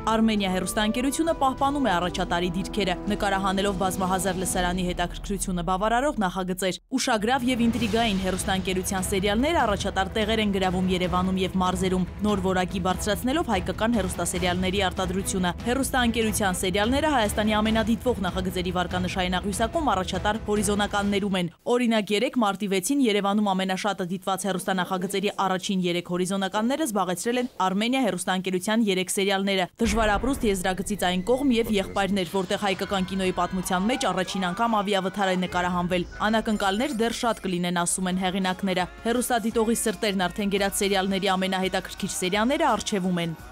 Armenia հեռուստաընկերությունը պահպանում է առաջատարի դիրքերը, նկարահանելով բազմահազար լսարանի հետաքրքրությունը բավարարող նախագծեր։ Ուշագրավ եւ ինտրիգային հեռուստաընկերության սերիալները առաջատար տեղեր են գրավում Երևանում եւ մարզերում, նոր որակի բարձրացնելով հայկական հեռուստասերիալների արտադրությունը։ Հեռուստաընկերության սերիալները Հայաստանի ամենադիտվող նախագծերի վարկանշային աղյուսակում առաջատար հորիզոնականներում են։ Օրինակ, 3 մարտի 6-ին Երևանում ամենաշատը դիտված հեռուստանախագծերի առաջին 3 հորիզոնականները զբաղեցրել են Armenia հեռուստաընկերության 3 սերիալները։ Դժվար ապրուստ եզրագծից այն կողմ եւ եղբայրներ, որտեղ հայկական կինոյի պատմության մեջ առաջին անգամ ավիավթար է նկարահանվել։ Անակնկալներ դեռ շատ կլինեն, ասում են հեղինակները։ Հեռուստադիտողի սրտերն արդեն գերած սերիալների ամենահետաքրքիր սերիաները առջևում են։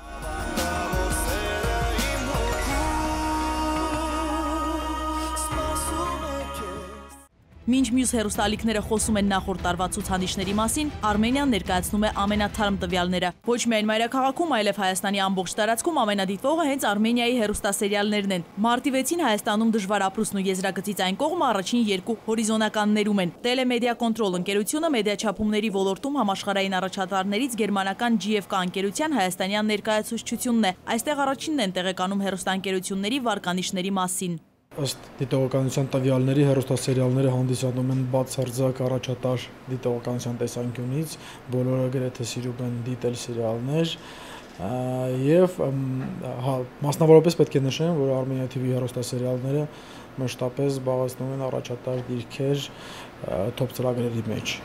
Մինչ մյուս հեռուստալիքները խոսում են նախորդ տարվա ցուցանիշների մասին, Armenian ներկայացնում է ամենաթարմ տվյալները։ Ոչ միայն մայրաքաղաքում, այլև Հայաստանի ամբողջ տարածքում ամենադիտվողը հենց Armenia-ի հեռուստասերիալներն են։ Մարտի 6-ին Հայաստանում դժվար ապրուստն ու եզրագծից այն կողմը առաջին 2 հորիզոնականներում են։ Տելեմեդիա կոնտրոլ ընկերությունը մեդիաչափումների ոլորտում համաշխարհային առաջատարներից գերմանական GFK ընկերության հայաստանյան ներկայացուցչությունն է։ Այստեղ առաջինն են տեղեկանում հեռուստաընկերությունների վարկանիշների մասին։ Ըստ դիտողականության տվյալների հեռուստասերիալները հանդիսանում են բացարձակ առաջատար դիտողականության տեսանկյունից, բոլորը գրեթե սիրում են դիտել սերիալներ եւ մասնավորապես պետք է նշեմ, որ Armenia TV հեռուստասերիալները մշտապես զբաղեցնում են առաջատար դիրքեր top ծրագրերի մեջ։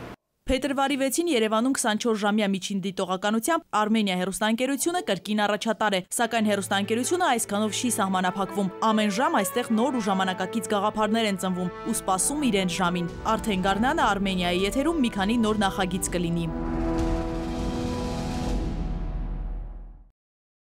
Փետրվարի 6-ին Երևանում 24-ժամյա միջին դիտողականությամբ Armenia հեռուստաընկերությունը կրկին առաջատար է, սակայն հեռուստաընկերությունը այսքանով չի սահմանափակվում։ Ամեն ժամ այստեղ նոր ու ժամանակակից գաղափարներ են ծնվում ու սպասում իրենց ժամին։ Արդեն գարնանը Armenia-ի եթերում մի քանի նոր նախագիծ կլինի։